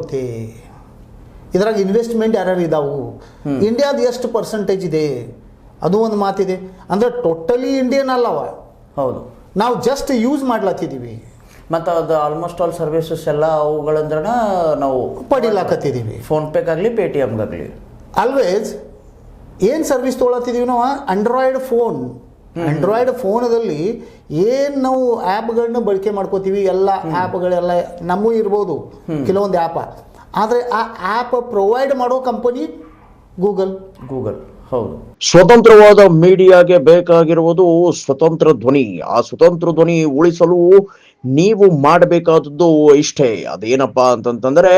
ಬೋಲ್ತೆ, ಇದ್ರಾಗ ಇನ್ವೆಸ್ಟ್ಮೆಂಟ್ ಯಾರ್ಯಾರು ಇದಾವು, ಇಂಡಿಯಾದ ಎಷ್ಟು ಪರ್ಸೆಂಟೇಜ್ ಇದೆ, ಅದು ಒಂದು ಮಾತಿದೆ. ಅಂದರೆ ಟೋಟಲಿ ಇಂಡಿಯನ್ ಅಲ್ಲವ, ಹೌದು, ನಾವು ಜಸ್ಟ್ ಯೂಸ್ ಮಾಡ್ಲತ್ತಿದ್ದೀವಿ. ಮತ್ತು ಅದು ಆಲ್ಮೋಸ್ಟ್ ಆಲ್ ಸರ್ವಿಸಸ್ ಎಲ್ಲ ಅವುಗಳಂದ್ರೆ ನಾವು ಪಡಿಲಾಕತ್ತಿದ್ದೀವಿ. ಫೋನ್ಪೇಗಾಗಲಿ ಪೇಟಿಎಮ್ಗಾಗಲಿ ಆಲ್ವೇಸ್ ಏನು ಸರ್ವಿಸ್ ತೊಗೊಳತ್ತಿದ್ದೀವಿ ನಾವು, ಆಂಡ್ರಾಯ್ಡ್ ಫೋನದಲ್ಲಿ ಏನು ನಾವು ಆ್ಯಪ್ಗಳನ್ನ ಬಳಕೆ ಮಾಡ್ಕೋತೀವಿ, ಎಲ್ಲ ಆ್ಯಪ್ಗಳೆಲ್ಲ ನಮಗೂ ಇರ್ಬೋದು ಕೆಲವೊಂದು ಆ್ಯಪ, ಆದರೆ ಆ ಆ್ಯಪ್ ಪ್ರೊವೈಡ್ ಮಾಡೋ ಕಂಪನಿ ಗೂಗಲ್. ಹೌದು. ಸ್ವತಂತ್ರವಾದ ಮೀಡಿಯಾಗೆ ಬೇಕಾಗಿರುವುದು ಸ್ವತಂತ್ರ ಧ್ವನಿ. ಆ ಸ್ವತಂತ್ರ ಧ್ವನಿ ಉಳಿಸಲು ನೀವು ಮಾಡಬೇಕಾದದ್ದು ಇಷ್ಟೇ. ಅದೇನಪ್ಪಾ ಅಂತಂತಂದ್ರೆ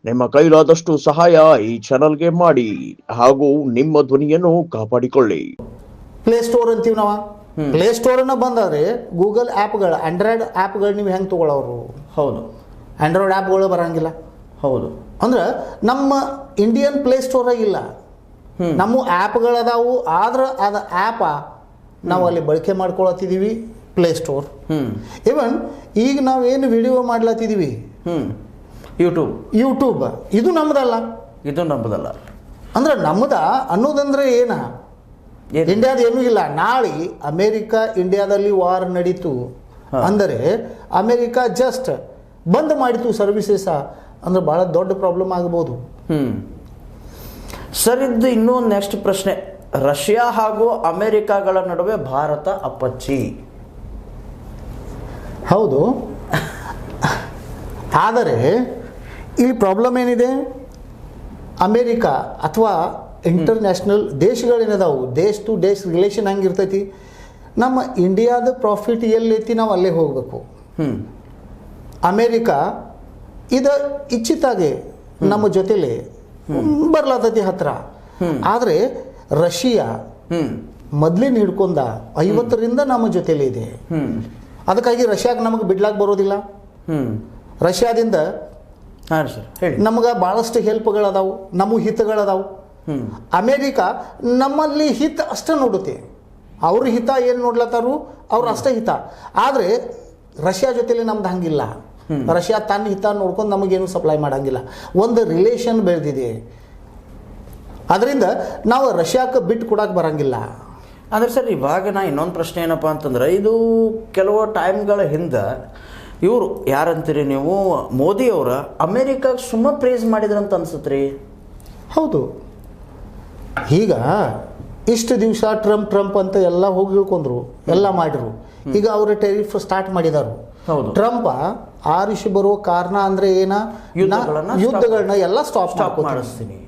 ನಿಮ್ಮ ಕೈಲಾದಷ್ಟು ಸಹಾಯ ಈ ಚಾನಲ್ಗೆ ಮಾಡಿ ಹಾಗೂ ನಿಮ್ಮ ಧ್ವನಿಯನ್ನು ಕಾಪಾಡಿಕೊಳ್ಳಿ. ಪ್ಲೇಸ್ಟೋರ್ ಅಂತೀವಿ ನಾವು, ಪ್ಲೇಸ್ಟೋರನ್ನ ಬಂದರೆ ಗೂಗಲ್ ಆ್ಯಪ್ಗಳು, ಆಂಡ್ರಾಯ್ಡ್ ಆ್ಯಪ್ಗಳು ನೀವು ಹೆಂಗೆ ತೊಗೊಳೋರು? ಹೌದು, ಆಂಡ್ರಾಯ್ಡ್ ಆ್ಯಪ್ಗಳು ಬರೋಂಗಿಲ್ಲ. ಹೌದು, ಅಂದ್ರೆ ನಮ್ಮ ಇಂಡಿಯನ್ ಪ್ಲೇಸ್ಟೋರಾಗ ಇಲ್ಲ, ನಮ್ಮ ಆ್ಯಪ್ಗಳದಾವು, ಆದ್ರೆ ಅದು ಆ್ಯಪ ನಾವು ಅಲ್ಲಿ ಬಳಕೆ ಮಾಡ್ಕೊಳತ್ತಿದ್ದೀವಿ ಪ್ಲೇಸ್ಟೋರ್. ಇವನ್ ಈಗ ನಾವೇನು ವಿಡಿಯೋ ಮಾಡ್ಲತ್ತಿದ್ದೀವಿ ಯೂಟ್ಯೂಬ್, ಇದು ನಮ್ಮದಲ್ಲ. ಅಂದ್ರೆ ನಮ್ಮದ ಅನ್ನೋದಂದ್ರೆ ಏನ, ಇಂಡಿಯಾದ ಏನೂ ಇಲ್ಲ. ನಾಳೆ ಅಮೇರಿಕಾ ಇಂಡಿಯಾದಲ್ಲಿ ವಾರ್ ನಡೀತು ಅಂದರೆ ಅಮೇರಿಕಾ ಜಸ್ಟ್ ಬಂದ್ ಮಾಡಿತು ಸರ್ವಿಸಸ್ ಅಂದ್ರೆ ಭಾಳ ದೊಡ್ಡ ಪ್ರಾಬ್ಲಮ್ ಆಗ್ಬೋದು. ಸರ್, ಇದು ಇನ್ನೂ ನೆಕ್ಸ್ಟ್ ಪ್ರಶ್ನೆ, ರಷ್ಯಾ ಹಾಗೂ ಅಮೆರಿಕಾಗಳ ನಡುವೆ ಭಾರತ ಅಪ್ಪಚ್ಚಿ. ಹೌದು, ಆದರೆ ಇಲ್ಲಿ ಪ್ರಾಬ್ಲಮ್ ಏನಿದೆ, ಅಮೇರಿಕಾ ಅಥವಾ ಇಂಟರ್ನ್ಯಾಷನಲ್ ದೇಶಗಳೇನದಾವು, ದೇಶ ಟು ದೇಶ ರಿಲೇಷನ್ ಹಂಗಿರ್ತೈತಿ. ನಮ್ಮ ಇಂಡಿಯಾದ ಪ್ರಾಫಿಟ್ ಎಲ್ಲೈತಿ ನಾವು ಅಲ್ಲೇ ಹೋಗಬೇಕು. ಅಮೇರಿಕಾ ಇದು ಇಚ್ಛಿತಾಗೆ ನಮ್ಮ ಜೊತೆಲೆ ಬರ್ಲಾತೈತಿ ಹತ್ರ. ಆದರೆ ರಷ್ಯಾ ಮೊದಲಿನ ಹಿಡ್ಕೊಂಡ 50ರಿಂದ ನಮ್ಮ ಜೊತೆಲೇ ಇದೆ. ಅದಕ್ಕಾಗಿ ರಷ್ಯಾಗೆ ನಮಗೆ ಬಿಡ್ಲಾಕ್ ಬರೋದಿಲ್ಲ. ರಷ್ಯಾದಿಂದ ನಮ್ಗೆ ಭಾಳಷ್ಟು ಹೆಲ್ಪ್ಗಳದಾವು, ನಮ್ಮ ಹಿತಗಳದಾವು. ಅಮೇರಿಕಾ ನಮ್ಮಲ್ಲಿ ಹಿತ ಅಷ್ಟೇ ನೋಡುತ್ತೆ, ಅವ್ರ ಹಿತ ಏನು ನೋಡ್ಲತ್ತಾರು ಅವ್ರು ಅಷ್ಟೇ ಹಿತ. ಆದರೆ ರಷ್ಯಾ ಜೊತೆಲಿ ನಮ್ದು ಹಂಗಿಲ್ಲ. ರಷ್ಯಾ ತನ್ನ ಹಿತ ನೋಡ್ಕೊಂಡು ನಮಗೇನು ಸಪ್ಲೈ ಮಾಡಂಗಿಲ್ಲ. ಒಂದು ರಿಲೇಷನ್ ಬೆಳೆದಿದೆ, ಅದರಿಂದ ನಾವು ರಷ್ಯಾಕ್ಕೆ ಬಿಟ್ಟು ಕೊಡಕ್ಕೆ ಬರಂಗಿಲ್ಲ. ಆದರೆ ಸರ್, ಇವಾಗ ನಾ ಇನ್ನೊಂದು ಪ್ರಶ್ನೆ ಏನಪ್ಪ ಅಂತಂದ್ರೆ, ಇದು ಕೆಲವು ಟೈಮ್ಗಳ ಹಿಂದೆ ಇವರು ಯಾರಂತೀರಿ ನೀವು, ಮೋದಿಯವರ ಅಮೇರಿಕಾಗೆ ಸುಮ್ಮ ಪ್ರೇಸ್ ಮಾಡಿದ್ರಂತ ಅನ್ಸುತ್ತೆ ರೀ. ಹೌದು, ಈಗ ಇಷ್ಟು ದಿವಸ ಟ್ರಂಪ್ ಅಂತ ಎಲ್ಲ ಹೋಗಿ ಹೇಳ್ಕೊಂಡ್ರು, ಎಲ್ಲ ಮಾಡಿರು. ಈಗ ಅವರು ಟೆರಿಫ್ ಸ್ಟಾರ್ಟ್ ಮಾಡಿದಾರು. ಟ್ರಂಪ್ ಆರಿಸಿ ಬರೋ ಕಾರಣ ಅಂದ್ರೆ ಏನ, ಯುದ್ಧಗಳನ್ನ ಎಲ್ಲ ಸ್ಟಾಪ್ ಮಾಡಿಸ್ತೀನಿ.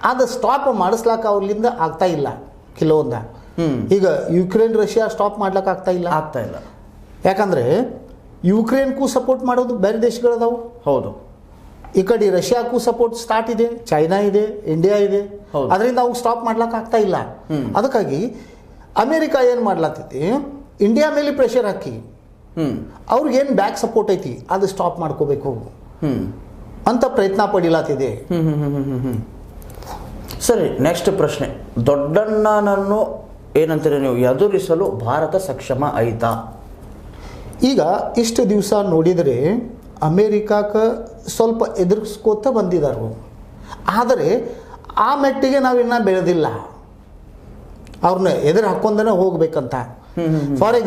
ಅದು ಸ್ಟಾಪ್ ಮಾಡಿಸ್ಲಾಕ ಅವ್ರಿಂದ ಆಗ್ತಾ ಇಲ್ಲ ಕೆಲವೊಂದ. ಈಗ ಯುಕ್ರೇನ್ ರಷ್ಯಾ ಸ್ಟಾಪ್ ಮಾಡ್ಲಿಕ್ಕೆ ಆಗ್ತಾ ಇಲ್ಲ. ಯಾಕಂದ್ರೆ ಯುಕ್ರೇನ್ಗೂ ಸಪೋರ್ಟ್ ಮಾಡೋದು ಬೇರೆ ದೇಶಗಳದಾವು. ಹೌದು, ಈ ಕಡೆ ರಷ್ಯಾಕ್ಕೂ ಸಪೋರ್ಟ್ ಸ್ಟಾರ್ಟ್ ಇದೆ, ಚೈನಾ ಇದೆ, ಇಂಡಿಯಾ ಇದೆ. ಅದರಿಂದ ಅವ್ರು ಸ್ಟಾಪ್ ಮಾಡ್ಲಿಕ್ಕೆ ಆಗ್ತಾ ಇಲ್ಲ. ಅದಕ್ಕಾಗಿ ಅಮೇರಿಕಾ ಏನು ಮಾಡ್ಲತ್ತೈತಿ, ಇಂಡಿಯಾ ಮೇಲೆ ಪ್ರೆಷರ್ ಹಾಕಿ ಅವ್ರಿಗೇನು ಬ್ಯಾಕ್ ಸಪೋರ್ಟ್ ಐತಿ ಅದು ಸ್ಟಾಪ್ ಮಾಡ್ಕೋಬೇಕು ಅಂತ ಪ್ರಯತ್ನ ಪಡಿಲಾತಿದೆ. ಸರಿ, ನೆಕ್ಸ್ಟ್ ಪ್ರಶ್ನೆ, ದೊಡ್ಡಣ್ಣನನ್ನು ಏನಂತೀರಿ ನೀವು, ಎದುರಿಸಲು ಭಾರತ ಸಕ್ಷಮ ಐತಾ? ಈಗ ಇಷ್ಟು ದಿವಸ ನೋಡಿದರೆ ಅಮೇರಿಕಾಕ್ಕೆ ಸ್ವಲ್ಪ ಎದುರಿಸ್ಕೋತ ಬಂದಿದ್ದಾರೆ. ಆದರೆ ಆ ಮೆಟ್ಟಿಗೆ ನಾವಿನ್ನ ಬೆಳೆದಿಲ್ಲ, ಅವ್ರನ್ನ ಎದುರು ಹಾಕೊಂಡೇ ಹೋಗ್ಬೇಕಂತ. ಫಾರ್